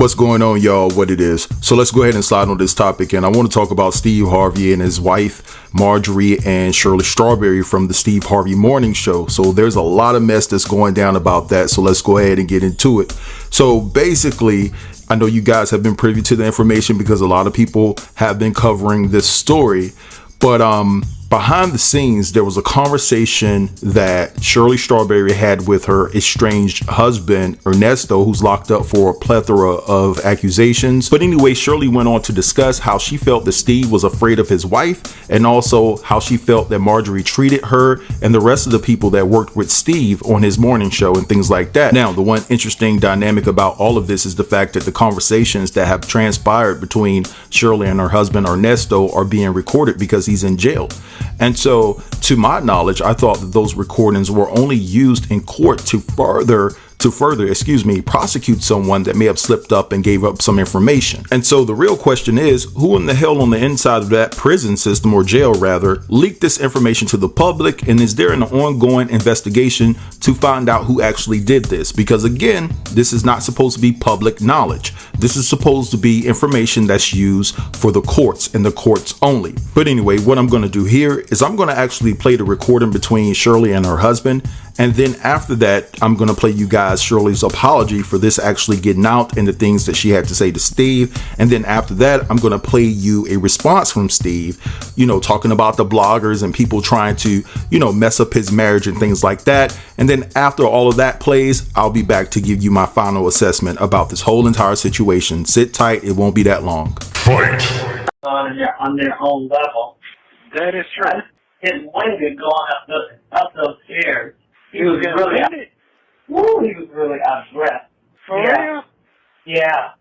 What's going on, y'all? What it is. So let's go ahead and slide on this topic. And I want to talk about Steve Harvey and his wife, Marjorie and Shirley Strawberry from the Steve Harvey Morning Show. So there's a lot of mess that's going down about that. So let's go ahead and get into it. So basically, I know you guys have been privy to the information because a lot of people have been covering this story. But behind the scenes, there was a conversation that Shirley Strawberry had with her estranged husband, Ernesto, who's locked up for a plethora of accusations. But anyway, Shirley went on to discuss how she felt that Steve was afraid of his wife, and also how she felt that Marjorie treated her and the rest of the people that worked with Steve on his morning show and things like that. Now, the one interesting dynamic about all of this is the fact that the conversations that have transpired between Shirley and her husband, Ernesto, are being recorded because he's in jail. And so, to my knowledge, I thought that those recordings were only used in court to further prosecute someone that may have slipped up and gave up some information. And so the real question is, who in the hell on the inside of that prison system, or jail rather, leaked this information to the public? And is there an ongoing investigation to find out who actually did this? Because again, this is not supposed to be public knowledge. This is supposed to be information that's used for the courts and the courts only. But anyway, what I'm going to do here is I'm going to actually play the recording between Shirley and her husband. And then after that, I'm going to play you guys Shirley's apology for this actually getting out and the things that she had to say to Steve. And then after that, I'm going to play you a response from Steve, talking about the bloggers and people trying to, mess up his marriage and things like that. And then after all of that plays, I'll be back to give you my final assessment about this whole entire situation. Sit tight. It won't be that long. Fight! On their own level. That is true. His winded going up those stairs. He was really out of breath. For real? Yeah.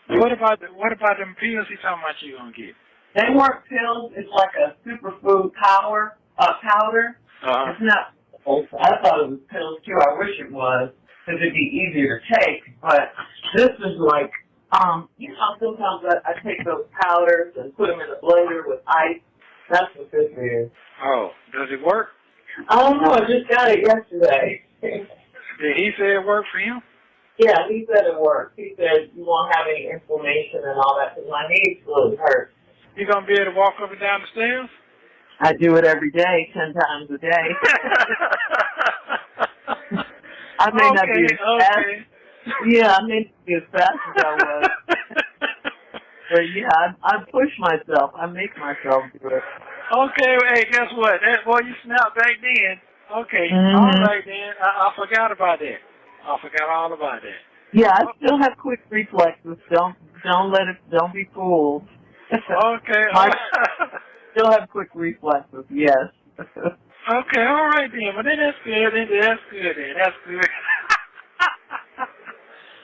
What about them pills he talking about you gonna get? They weren't pills. It's like a superfood powder. It's not. I thought it was pills too. I wish it was, because it'd be easier to take. But this is like, sometimes I take those powders and put them in a blender with ice. That's what this is. Oh, does it work? I don't know. I just got it yesterday. Did he say it worked for you? Yeah, he said it worked. He said you won't have any inflammation and all that because my knees really hurt. You gonna be able to walk up and down the stairs? I do it every day, 10 times a day. I may not be as fast. Yeah, I may not be as fast as I was. But yeah, I push myself. I make myself do it. Okay, hey, guess what? You snapped back then. Okay, All right then. I forgot about that. I forgot all about that. Yeah, I still have quick reflexes. Don't be fooled. Okay. I still have quick reflexes, yes. Okay, all right then. Well, then that's good. That's good.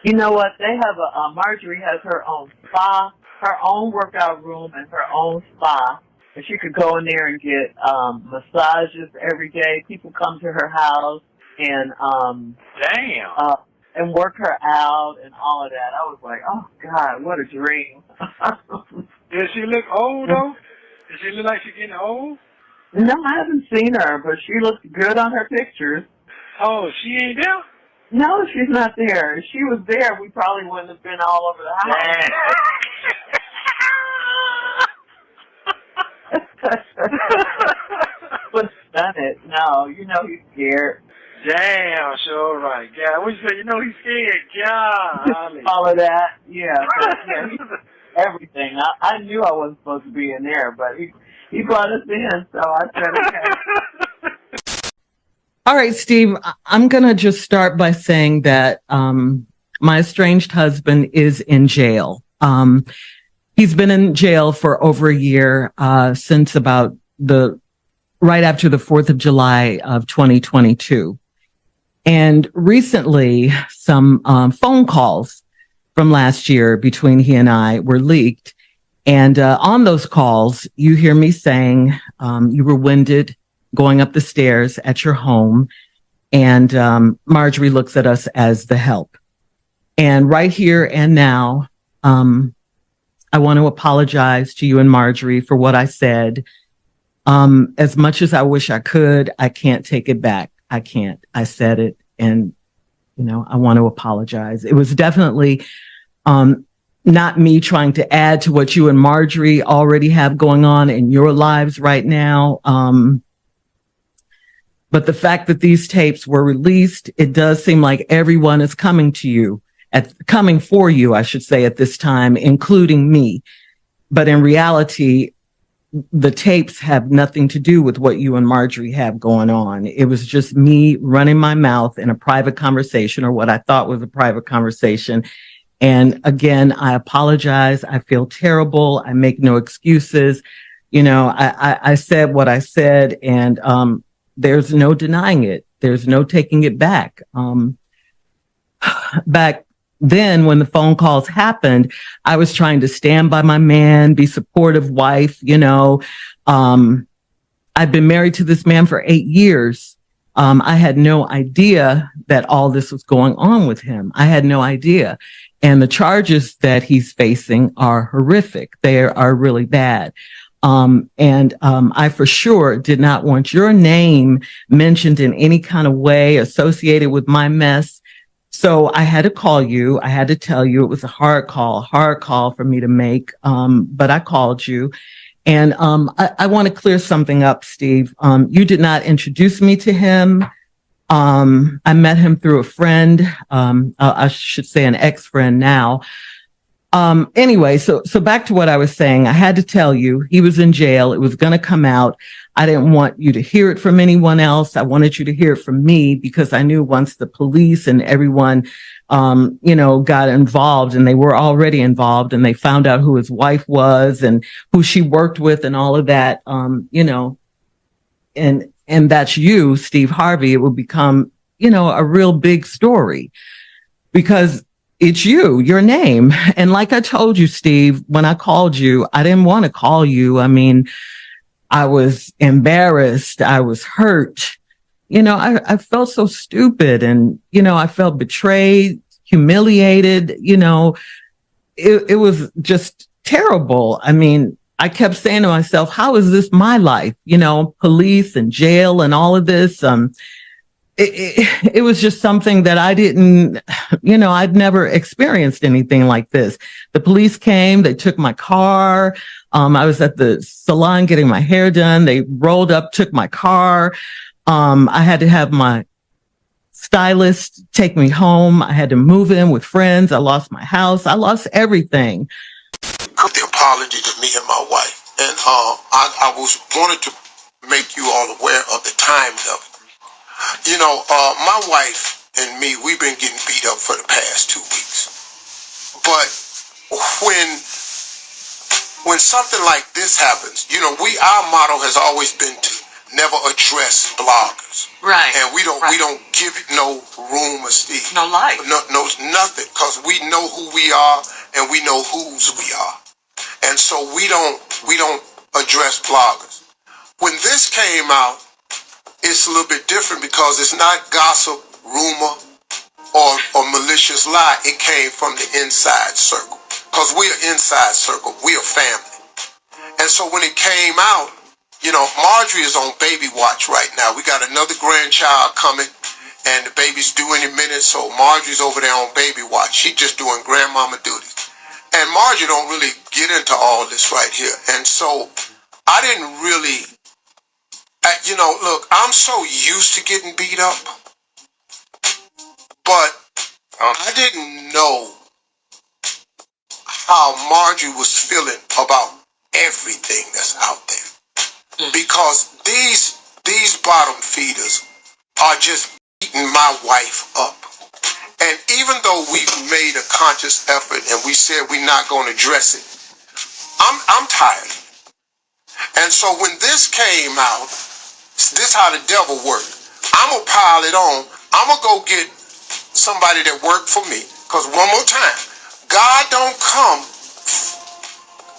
You know what? They have Marjorie has her own spa, her own workout room, and her own spa. And she could go in there and get massages every day. People come to her house and and work her out and all of that. I was like, oh God, what a dream. Does she look old though? Does she look like she's getting old? No, I haven't seen her, but she looks good on her pictures. Oh, she ain't there? No, she's not there. If she was there, we probably wouldn't have been all over the house. But done it. No, he's scared. Damn, sure right. Yeah, what you say? He's scared. Yeah. All of that. Yeah. Everything. I knew I wasn't supposed to be in there, but he brought us in, so I said okay. All right, Steve, I'm going to just start by saying that my estranged husband is in jail. He's been in jail for over a year, since about right after the 4th of July of 2022. And recently, some phone calls from last year between he and I were leaked. And on those calls, you hear me saying you were winded going up the stairs at your home. And Marjorie looks at us as the help. And right here and now, I want to apologize to you and Marjorie for what I said. As much as I wish I could, I can't take it back. I can't. I said it, and I want to apologize. It was definitely Not me trying to add to what you and Marjorie already have going on in your lives right now. But the fact that these tapes were released, it does seem like everyone is coming for you, I should say, at this time, including me. But in reality, the tapes have nothing to do with what you and Marjorie have going on. It was just me running my mouth in a private conversation, or what I thought was a private conversation. And again, I apologize. I feel terrible. I make no excuses. You know, I said what I said, and there's no denying it. There's no taking it back. Back then, when the phone calls happened, I was trying to stand by my man, be supportive wife. You know, I've been married to this man for 8 years. I had no idea that all this was going on with him. I had no idea. And the charges that he's facing are horrific. They are really bad. I for sure did not want your name mentioned in any kind of way associated with my mess. So I had to call you. I had to tell you it was a hard call for me to make. But I called you. And I want to clear something up, Steve. You did not introduce me to him. I met him through a friend. I should say an ex-friend now. Anyway, so back to what I was saying. I had to tell you, he was in jail. It was going to come out. I didn't want you to hear it from anyone else. I wanted you to hear it from me, because I knew once the police and everyone, got involved, and they were already involved, and they found out who his wife was and who she worked with and all of that, and that's you, Steve Harvey, it would become, a real big story, because it's your name. And like I told you, Steve, when I called you, I didn't want to call you. I mean, I was embarrassed. I was hurt. I felt so stupid, and, I felt betrayed, humiliated. It was just terrible. I mean, I kept saying to myself, how is this my life? Police and jail and all of this. It was just something that I didn't, I'd never experienced anything like this. The police came, they took my car. I was at the salon getting my hair done. They rolled up, took my car. I had to have my stylist take me home. I had to move in with friends. I lost my house. I lost everything. The apology to me and my wife. And I wanted to make you all aware of the timing of it. My wife and me, we've been getting beat up for the past 2 weeks. But when something like this happens, our motto has always been to never address bloggers. Right. And we don't give it no room or steam. No life. No, nothing. Because we know who we are and we know whose we are. And so we don't address bloggers. When this came out, it's a little bit different, because it's not gossip, rumor, or malicious lie. It came from the inside circle. Because we're inside circle. We're family. And so when it came out, Marjorie is on baby watch right now. We got another grandchild coming, and the baby's due any minute, so Marjorie's over there on baby watch. She's just doing grandmama duties. And Marjorie don't really get into all this right here. And so I didn't really, look, I'm so used to getting beat up, but I didn't know how Marjorie was feeling about everything that's out there. Because these bottom feeders are just beating my wife up. And even though we made a conscious effort and we said we're not going to address it, I'm tired. And so when this came out, this is how the devil worked. I'm going to pile it on. I'm going to go get somebody that worked for me. Because one more time, God don't come,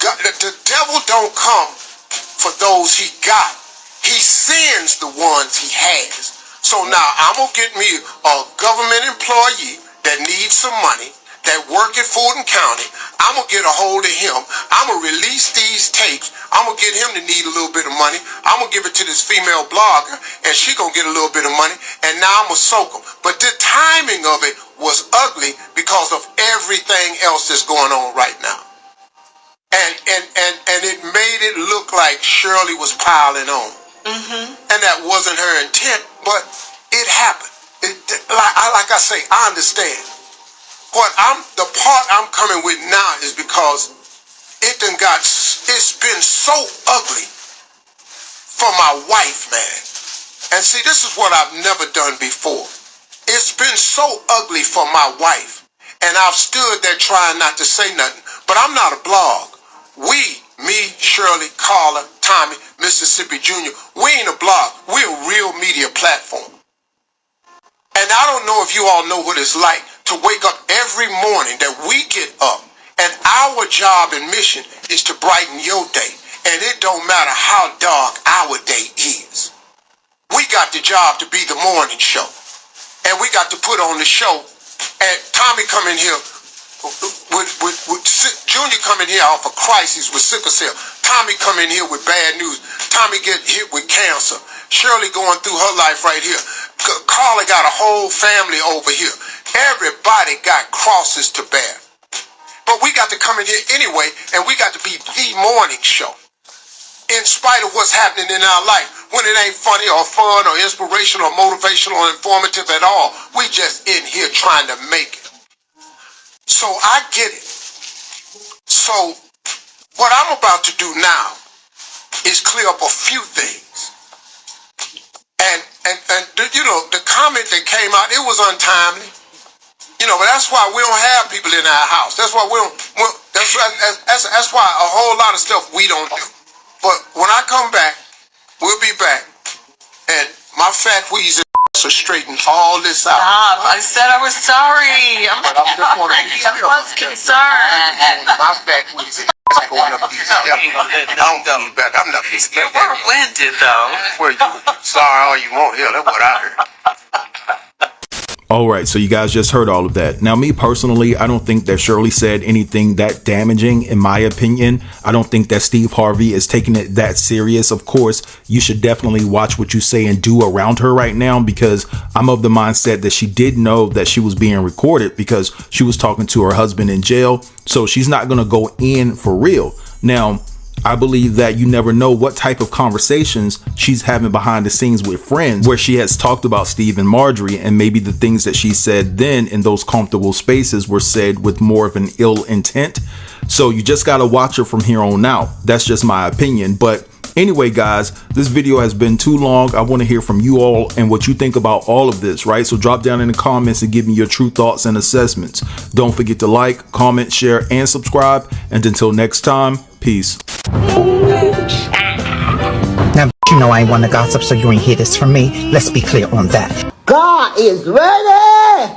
the devil don't come for those he got. He sends the ones he has. So now I'm going to get me a government employee that needs some money, that work at Fulton County. I'm going to get a hold of him. I'm going to release these tapes. I'm going to get him to need a little bit of money. I'm going to give it to this female blogger, and she going to get a little bit of money, and now I'm going to soak him. But the timing of it was ugly because of everything else that's going on right now. And it made it look like Shirley was piling on. And that wasn't her intent, but it happened. Like I say, I understand. The part I'm coming with now is because it's been so ugly for my wife, man. And see, this is what I've never done before. It's been so ugly for my wife, and I've stood there trying not to say nothing. But I'm not a blog. Me, Shirley, Carla, Tommy, Mississippi Jr., we ain't a blog. We're a real media platform. And I don't know if you all know what it's like to wake up every morning that we get up, and our job and mission is to brighten your day. And it don't matter how dark our day is. We got the job to be the morning show. And we got to put on the show. And Tommy come in here with Junior come in here off a crisis with sickle cell. Tommy come in here with bad news. Tommy get hit with cancer. Shirley going through her life right here. Carla got a whole family over here. Everybody got crosses to bear. But we got to come in here anyway, and we got to be the morning show. In spite of what's happening in our life, when it ain't funny or fun or inspirational or motivational or informative at all, we just in here trying to make it. So I get it. So what I'm about to do now is clear up a few things. And you know, the comment that came out, it was untimely. You know, but that's why we don't have people in our house. That's why that's why a whole lot of stuff we don't do. But when I come back, we'll be back, and my fat wheezy will straighten all this out. Stop! I said I was sorry. I'm concerned. My fat wheezy going up these steps. I'm not these steps. You were winded though. Well, you sorry all you want here. That's what I heard. All right, so you guys just heard all of that. Now, me personally, I don't think that Shirley said anything that damaging, in my opinion. I don't think that Steve Harvey is taking it that serious. Of course, you should definitely watch what you say and do around her right now, because I'm of the mindset that she did know that she was being recorded because she was talking to her husband in jail. So she's not going to go in for real. Now, I believe that you never know what type of conversations she's having behind the scenes with friends where she has talked about Steve and Marjorie, and maybe the things that she said then in those comfortable spaces were said with more of an ill intent. So you just got to watch her from here on out. That's just my opinion. But anyway, guys, this video has been too long. I want to hear from you all and what you think about all of this, right? So drop down in the comments and give me your true thoughts and assessments. Don't forget to like, comment, share, and subscribe. And until next time, peace. Now, you know I ain't want to gossip, so you ain't hear this from me. Let's be clear on that. God is ready.